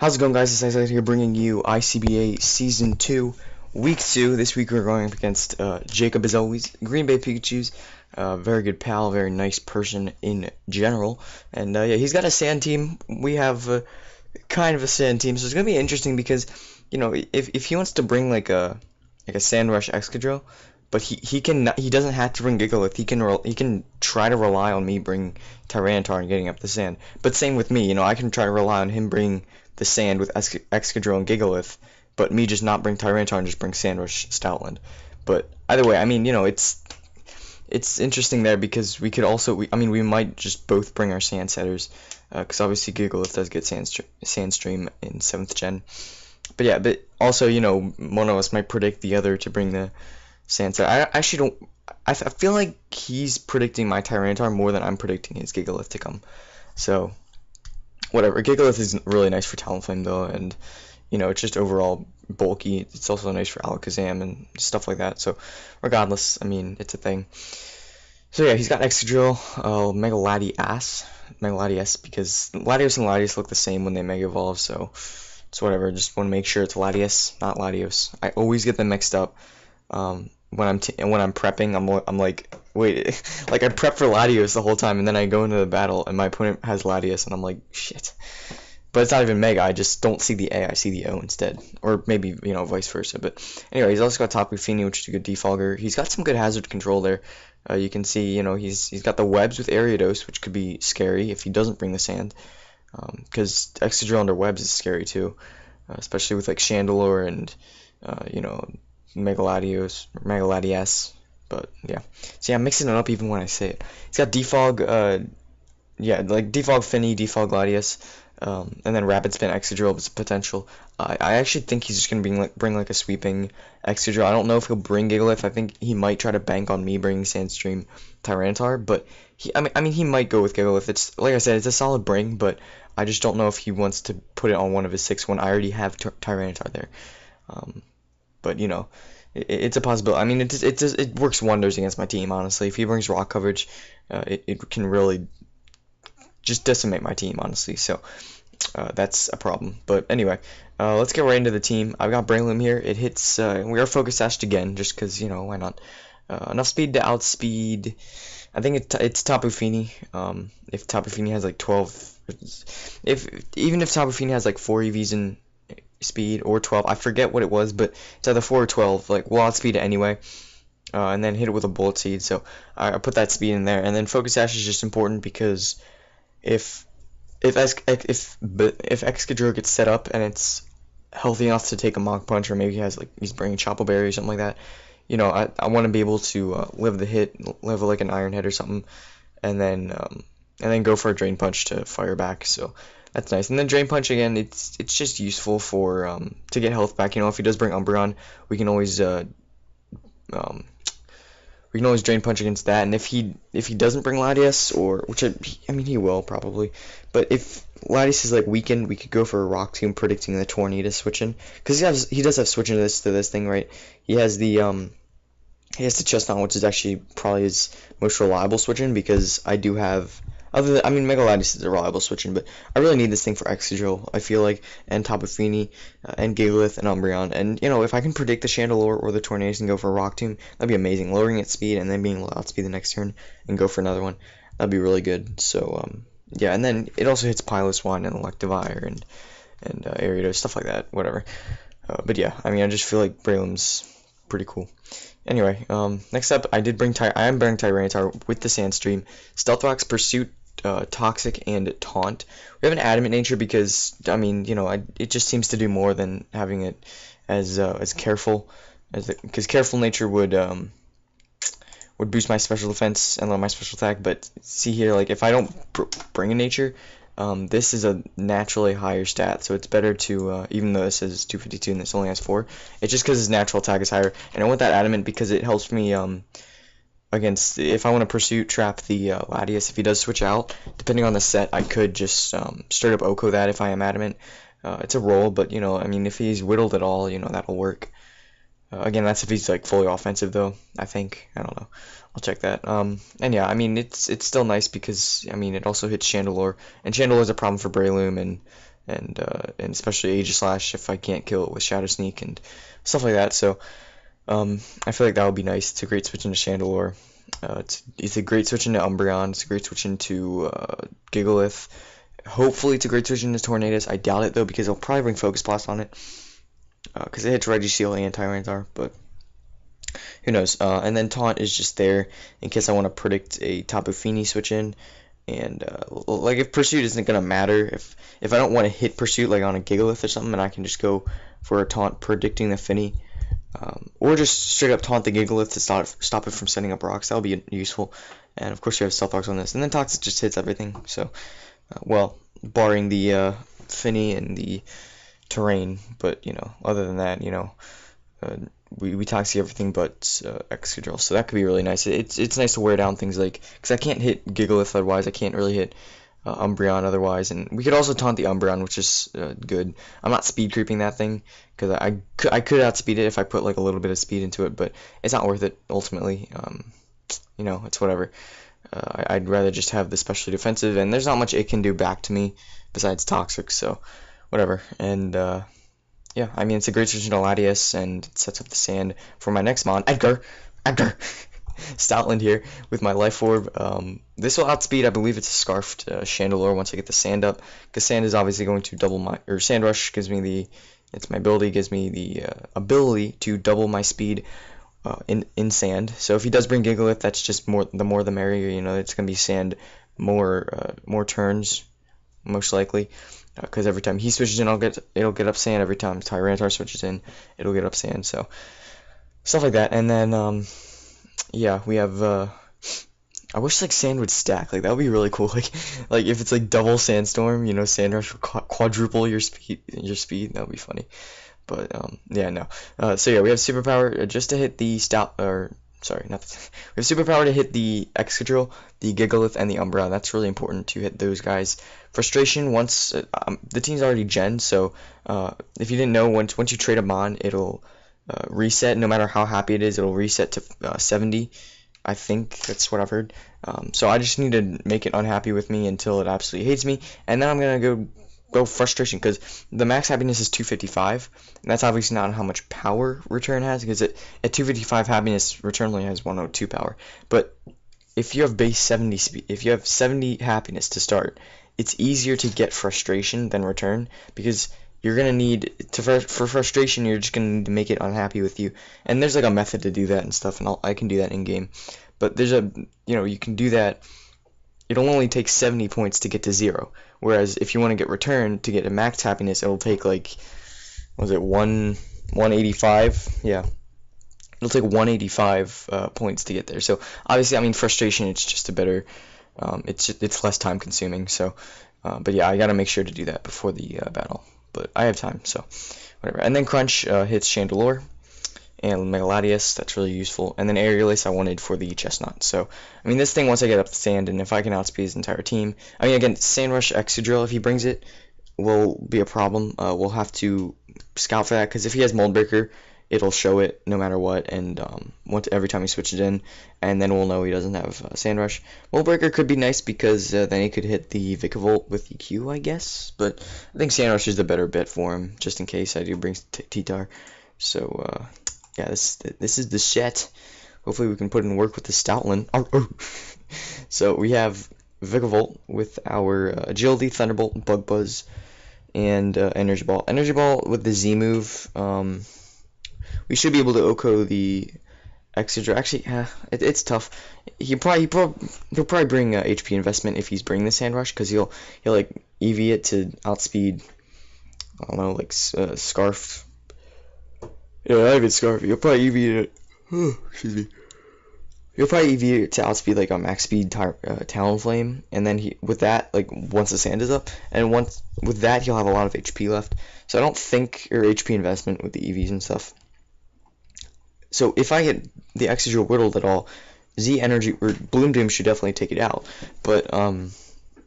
How's it going, guys? It's Isaac here bringing you ICBA Season 2, Week 2. This week we're going up against Jacub, as always. Green Bay Pikachus, very good pal, very nice person in general. And yeah, he's got a sand team. We have kind of a sand team, so it's going to be interesting because, you know, if he wants to bring like a Sand Rush Excadrill, but he doesn't have to bring Gigalith. He can try to rely on me bringing Tyranitar and getting up the sand. But same with me, you know, I can try to rely on him bringing the sand with Excadrill and Gigalith, but me just not bring Tyranitar and just bring Sandrush Stoutland. But either way, I mean, you know, it's interesting there because we could also, we might just both bring our sand setters, because obviously Gigalith does get Sandstream in 7th gen. But yeah, but also, you know, one of us might predict the other to bring the sand setter. I actually don't, I feel like he's predicting my Tyranitar more than I'm predicting his Gigalith to come. So whatever. Gigalith is really nice for Talonflame though, and you know, it's just overall bulky. It's also nice for Alakazam and stuff like that. So regardless, I mean, it's a thing. So yeah, he's got Excadrill, Mega Latias, because Latios and Latios look the same when they Mega Evolve, so it's whatever. Just want to make sure it's Latias, not Latios. I always get them mixed up. When I'm prepping, I'm like, wait, like I prep for Latios the whole time, and then I go into the battle, and my opponent has Latios, and I'm like, shit. But it's not even Mega. I just don't see the A. I see the O instead, or maybe, you know, vice versa. But anyway, he's also got Tapu Fini, which is a good defogger. He's got some good hazard control there. You can see, you know, he's got the webs with Ariados, which could be scary if he doesn't bring the sand, because Excadrill under webs is scary too, especially with like Chandelure and you know, Mega Latias. But yeah, see, I'm mixing it up even when I say it. He's got Defog, yeah, like Defog Fini, Defog Latias, and then Rapid Spin Excadrill is potential. I actually think he's just gonna bring like a sweeping Excadrill. I don't know if he'll bring Gigalith. I think he might try to bank on me bringing Sandstream Tyranitar, but I mean he might go with Gigalith. It's like I said, it's a solid bring, but I just don't know if he wants to put it on one of his 6 when I already have Tyranitar there. But you know, it's a possibility. I mean, it works wonders against my team, honestly. If he brings rock coverage, it can really just decimate my team, honestly. So that's a problem. But anyway, let's get right into the team. I've got Breloom here. It hits. We are focus sashed again, just because, you know, why not? Enough speed to outspeed. I think it's Tapu Fini. If Tapu Fini has like 12, even if Tapu Fini has like 4 EVs in speed or 12, I forget what it was, but it's either 4 or 12. Like, we'll outspeed it anyway, and then hit it with a Bullet Seed. So I put that speed in there, and then focus sash is just important because if Excadrill gets set up and it's healthy enough to take a Mach Punch, or maybe he's bringing Chople Berry or something like that, you know, I want to be able to live the hit, live like an Iron Head or something, and then go for a Drain Punch to fire back. So that's nice. And then Drain Punch again, it's just useful for to get health back. You know, if he does bring Umbreon, we can always Drain Punch against that. And if he doesn't bring Latias, or which I mean he will probably, but if Latias is like weakened, we could go for a Rock Tomb, predicting the Tornado switch in, because he does have switching to this thing, right? He has the Chestnut, which is actually probably his most reliable switch-in, because I do have, I mean, Mega Latias is a reliable switch-in, but I really need this thing for Excadrill, I feel like, and Tapu Fini, and Gigalith, and Umbreon. And, you know, if I can predict the Chandelure or the Tornado and go for a Rock Tomb, that'd be amazing. Lowering its speed and then being able to outspeed the next turn and go for another one, that'd be really good. So, yeah, and then it also hits Piloswine and Electivire and Ariados, stuff like that, whatever. But yeah, I mean, I just feel like Breloom's pretty cool. Anyway, next up, I am bringing Tyranitar with the Sandstream, Stealth Rock's Pursuit, Toxic, and Taunt. We have an Adamant nature because, I mean, you know, it just seems to do more than having it as Careful, because Careful nature would boost my special defense and lower my special attack. But see here, like, if I don't bring a nature, this is a naturally higher stat, so it's better to, even though this is 252 and this only has 4, it's just because his natural attack is higher. And I want that Adamant because it helps me against, if I want to Pursuit trap the Latias, if he does switch out, depending on the set, I could just straight up Oko that if I am Adamant. It's a roll, but, you know, I mean, if he's whittled at all, you know, that'll work. Again, that's if he's like fully offensive though, I think. I don't know. I'll check that. And yeah, I mean, it's still nice because, I mean, it also hits Chandelure, and Chandelure is a problem for Breloom, and and especially Aegislash if I can't kill it with Shadow Sneak and stuff like that. So I feel like that would be nice. It's a great switch into Chandelure. It's a great switch into Umbreon. It's a great switch into Gigalith. Hopefully it's a great switch into Tornadus. I doubt it though because I'll probably bring Focus Blast on it because it hits Registeel and Tyranitar, but who knows. And then Taunt is just there in case I want to predict a Tapu Fini switch in. And like if Pursuit isn't gonna matter, if I don't want to hit Pursuit like on a Gigalith or something, and I can just go for a Taunt predicting the Fini, or just straight up Taunt the Gigalith to stop it from setting up rocks. That'll be useful. And of course you have Stealth Rocks on this, and then Toxic just hits everything. So well, barring the Fini and the terrain, but other than that, we Toxic everything but Excadrill, so that could be really nice. It's nice to wear down things like, because I can't hit Gigalith otherwise, I can't really hit Umbreon otherwise, and we could also taunt the Umbreon, which is good. I'm not speed creeping that thing, because I could outspeed it if I put like a little bit of speed into it, but it's not worth it ultimately. It's whatever. I'd rather just have the specially defensive, and there's not much it can do back to me besides Toxic, so whatever. And yeah, I mean, it's a great switch into Latias, and it sets up the sand for my next mon, Edgar! Stoutland here with my Life Orb. This will outspeed, I believe it's a Scarfed Chandelure once I get the sand up, because sand is obviously going to double my, or Sand Rush gives me it's my ability, gives me the ability to double my speed in sand. So if he does bring Gigalith, that's just the more the merrier, it's going to be sand more turns, most likely. Because every time he switches in, it'll get up sand. Every time Tyranitar switches in, it'll get up sand. So stuff like that. And then yeah, we have I wish like sand would stack. Like that would be really cool. Like if it's like double sandstorm, Sand Rush would quadruple your speed. That would be funny. But yeah, no. So yeah, we have superpower just to hit the we have superpower to hit the Excadrill, the Gigalith, and the Umbreon. That's really important to hit those guys. Frustration, once the team's already gen, so if you didn't know, once you trade a mon, it'll reset. No matter how happy it is, it'll reset to 70. I think that's what I've heard. So I just need to make it unhappy with me until it absolutely hates me, and then I'm gonna go frustration, because the max happiness is 255, and that's obviously not how much power return has, because at 255 happiness, return only has 102 power. But if you have base 70 speed, if you have 70 happiness to start, it's easier to get frustration than return, because you're gonna need for frustration, you're just gonna need to make it unhappy with you, and there's like a method to do that and stuff, and I can do that in game. But there's you can do that. It'll only take 70 points to get to 0. Whereas if you want to get return to get a max happiness, it'll take like, was it 185? Yeah, it'll take 185 points to get there. So obviously, I mean, frustration, it's just a better, it's less time consuming. So, but yeah, I gotta make sure to do that before the battle. But I have time, so whatever. And then Crunch hits Chandelure and Mega Latias, that's really useful. And then Aerial Ace I wanted for the Chestnut. So, I mean, this thing, once I get up the sand, and if I can outspeed his entire team, I mean, again, Sand Rush Excadrill, if he brings it, will be a problem. We'll have to scout for that, because if he has Mold Breaker, it'll show it no matter what, and every time he switches in, and then we'll know he doesn't have Sand Rush. Mold Breaker could be nice, because then he could hit the Vikavolt with EQ, I guess, but I think Sand Rush is the better bet for him, just in case I do bring T-Tar. So, yeah, this is the shit. Hopefully we can put in work with the Stoutland. So we have Vikavolt with our Agility, Thunderbolt, Bug Buzz, and Energy Ball. Energy Ball with the Z move. We should be able to OHKO the Excadrill. Actually, it's tough. He'll probably bring HP investment if he's bringing the Sand Rush, because he'll like EV it to outspeed. I don't know, like Scarf. Yeah, not even Scarf. You'll probably EV it. Excuse me. You'll probably EV it to outspeed like a max speed Talonflame, and then with that, like once the sand is up, and with that he'll have a lot of HP left. So I don't think, or HP investment with the EVs and stuff. So if I get the Excadrill whittled at all, Z Energy or Bloom Doom should definitely take it out. But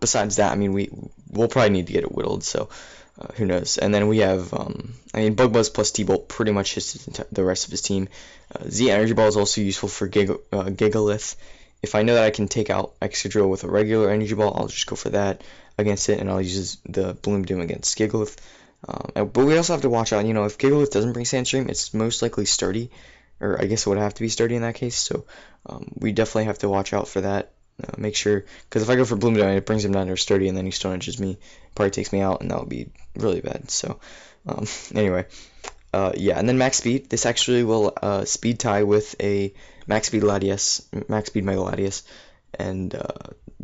besides that, I mean, we'll probably need to get it whittled. So. Who knows? And then we have, I mean, Bug Buzz plus T-Bolt pretty much hits the rest of his team. Z Energy Ball is also useful for Gigalith. If I know that I can take out Excadrill with a regular Energy Ball, I'll just go for that. against it, and I'll use the Bloom Doom against Gigalith. But we also have to watch out, you know, if Gigalith doesn't bring Sandstream, it's most likely Sturdy, or I guess it would have to be Sturdy in that case, so we definitely have to watch out for that. Make sure, because if I go for Bloom Down, it brings him down to Sturdy, and then he Stone Edges me, probably takes me out, and that would be really bad. So, anyway, yeah, and then Max Speed. This actually will speed tie with a Max Speed Latias, Max Speed Mega Latias, and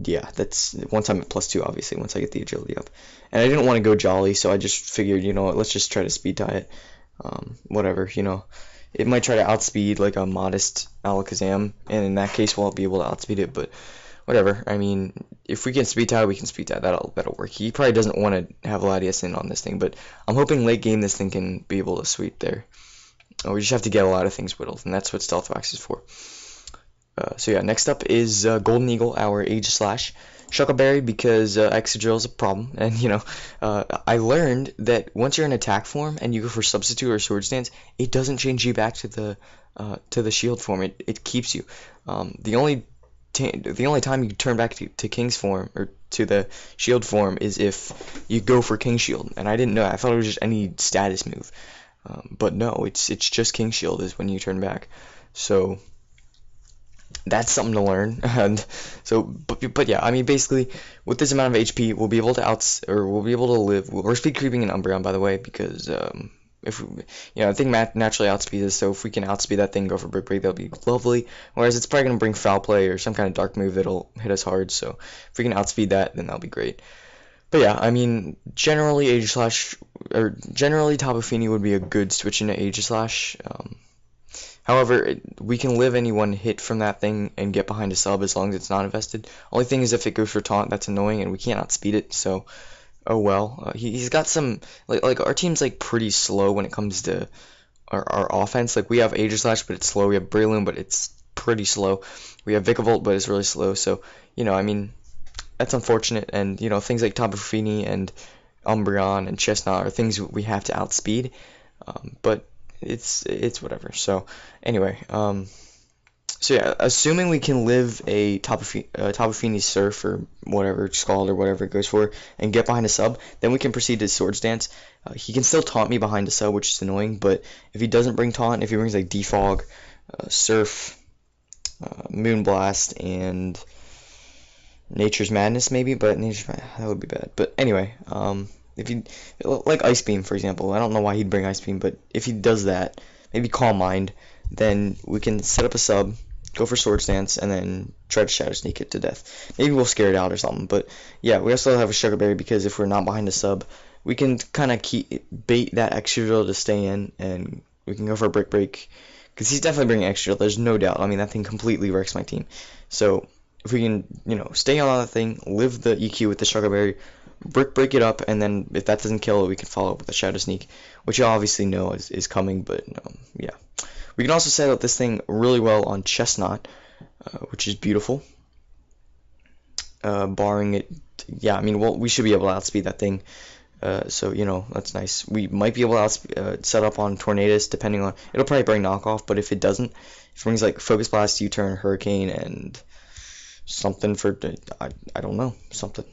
yeah, that's once I'm at +2, obviously, once I get the agility up. And I didn't want to go Jolly, so I just figured, you know what, let's just try to speed tie it. Whatever, you know. It might try to outspeed like a modest Alakazam, and in that case, we'll be able to outspeed it, but whatever. I mean, if we can speed tie, we can speed tie. That'll work. He probably doesn't want to have Latias in on this thing, but I'm hoping late game this thing can be able to sweep there. We just have to get a lot of things whittled, and that's what Stealth Wax is for. So yeah, next up is Golden Eagle, our Aegislash. Shuckleberry, because Excadrill is a problem, and you know, I learned that once you're in attack form and you go for Substitute or Sword Stance, it doesn't change you back to the Shield form. It keeps you. The only time you turn back to King's form or to the Shield form is if you go for King Shield, and I didn't know. I thought it was just any status move, but no, it's just King Shield is when you turn back. So that's something to learn. And so, but yeah, I mean, basically, with this amount of HP, we'll be able to we'll be able to live. We're speed creeping in Umbreon, by the way, because if we, you know, I think naturally outspeed us. So if we can outspeed that thing, go for Brick Break, that'll be lovely. Whereas it's probably gonna bring Foul Play or some kind of dark move that'll hit us hard. So if we can outspeed that, then that'll be great. But yeah, I mean, generally Aegislash, or generally Tapu Fini would be a good switch into Aegislash. However, we can live any one hit from that thing and get behind a sub as long as it's not invested. Only thing is if it goes for taunt, that's annoying, and we can't outspeed it, so oh well. He's got some, like our team's like pretty slow when it comes to our offense. Like we have Aegislash, but it's slow. We have Breloom, but it's pretty slow. We have Vikavolt, but it's really slow. So, you know, I mean, that's unfortunate, and you know, things like Tapu Fini and Umbreon and Chestnut are things we have to outspeed, but it's whatever. So anyway, so yeah, assuming we can live a Tapu Fini Surf or whatever, Scald or whatever it goes for, and get behind a sub, then we can proceed to Swords Dance. He can still taunt me behind a sub, which is annoying, but if he doesn't bring taunt, if he brings like Defog, Surf, Moonblast, and Nature's Madness maybe, but that would be bad. But anyway, if he, like Ice Beam, for example, I don't know why he'd bring Ice Beam, but if he does that, maybe Calm Mind, then we can set up a sub, go for Sword Stance, and then try to Shadow Sneak it to death. Maybe we'll scare it out or something, but yeah, we also have a Sugarberry because if we're not behind a sub, we can kind of bait that extra drill to stay in, and we can go for a Brick Break, because he's definitely bringing extra drill, there's no doubt. I mean, that thing completely wrecks my team. So if we can, you know, stay on that thing, live the EQ with the Sugarberry, Brick Break it up, and then if that doesn't kill it, we can follow up with a Shadow Sneak, which you obviously know is coming, but yeah. We can also set up this thing really well on Chestnut, which is beautiful. Barring it, yeah, I mean, well, we should be able to outspeed that thing, so, you know, that's nice. We might be able to set up on Tornadus, depending on, it'll probably bring knockoff, but if it doesn't, if it brings like Focus Blast, U-Turn, Hurricane, and something for, I don't know, something.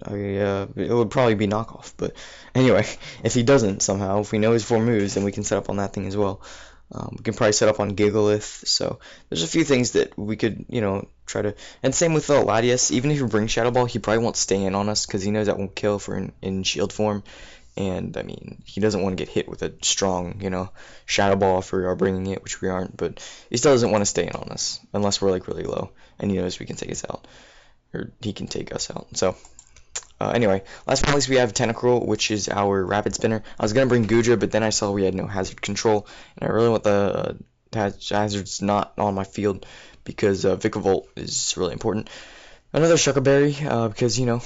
It would probably be knockoff, but anyway, if he doesn't somehow, if we know his 4 moves, then we can set up on that thing as well. We can probably set up on Gigalith, so there's a few things that we could, you know, try to, and same with Latias, even if you bring Shadow Ball, he probably won't stay in on us, because he knows that won't kill if we're in shield form, and, I mean, he doesn't want to get hit with a strong, you know, Shadow Ball if we are bringing it, which we aren't, but he still doesn't want to stay in on us, unless we're, like, really low, and he knows we can take us out, or he can take us out, so. Anyway, last but not least, we have Tentacruel, which is our Rapid Spinner. I was going to bring Gudra, but then I saw we had no hazard control, and I really want the hazards not on my field, because Vikavolt is really important. Another Shuckleberry, because, you know,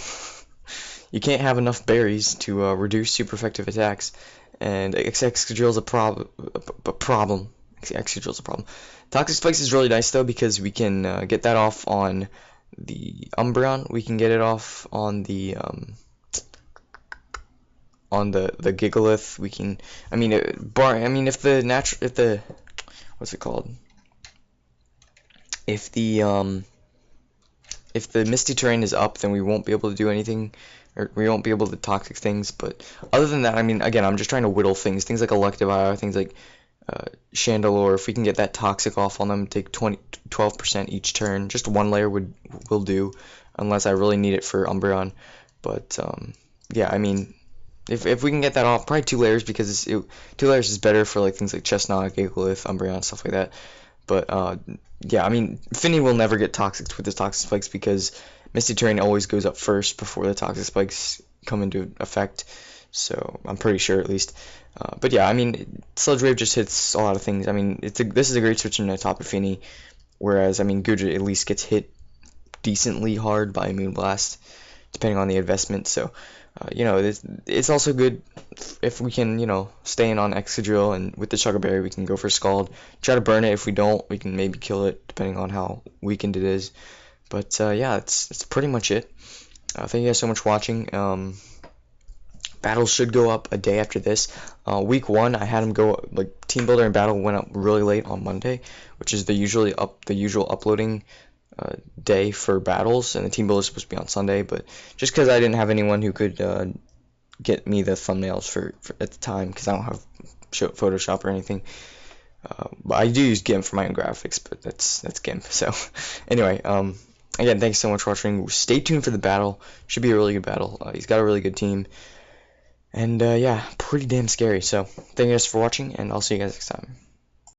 you can't have enough berries to reduce super effective attacks, and Excadrill's a problem. Excadrill's a problem. Toxic Spikes is really nice, though, because we can get that off on the Umbreon. We can get it off on the Gigalith. We can, I mean, if the what's it called? If the Misty Terrain is up, then we won't be able to do anything or we won't be able to toxic things. But other than that, I mean, again, I'm just trying to whittle things like elective IR, things like Chandelure. If we can get that toxic off on them, take 12% each turn. Just one layer will do, unless I really need it for Umbreon. But yeah, I mean, if we can get that off, probably 2 layers, because 2 layers is better for like things like Chestnut, Gigalith, Umbreon, stuff like that. But yeah, I mean, Finny will never get toxic with his toxic spikes, because Misty Terrain always goes up first before the toxic spikes come into effect. So I'm pretty sure, at least. But yeah, I mean, Sludge Wave just hits a lot of things. I mean, this is a great switch into top of Finny, whereas, I mean, Gudra at least gets hit decently hard by Moonblast, depending on the investment. So, you know, it's also good if we can, you know, stay in on Excadrill, and with the Sugar Berry we can go for Scald. Try to burn it. If we don't, we can maybe kill it, depending on how weakened it is. But yeah, it's pretty much it. Thank you guys so much for watching. Battles should go up a day after this. Week 1, I had them go, like, Team Builder and Battle went up really late on Monday, which is the usual uploading day for battles, and the Team Builder is supposed to be on Sunday. But just because I didn't have anyone who could get me the thumbnails for at the time, because I don't have Photoshop or anything. But I do use GIMP for my own graphics, but that's GIMP. So anyway, again, thanks so much for watching. Stay tuned for the battle. Should be a really good battle. He's got a really good team. And yeah, pretty damn scary. So thank you guys for watching, and I'll see you guys next time.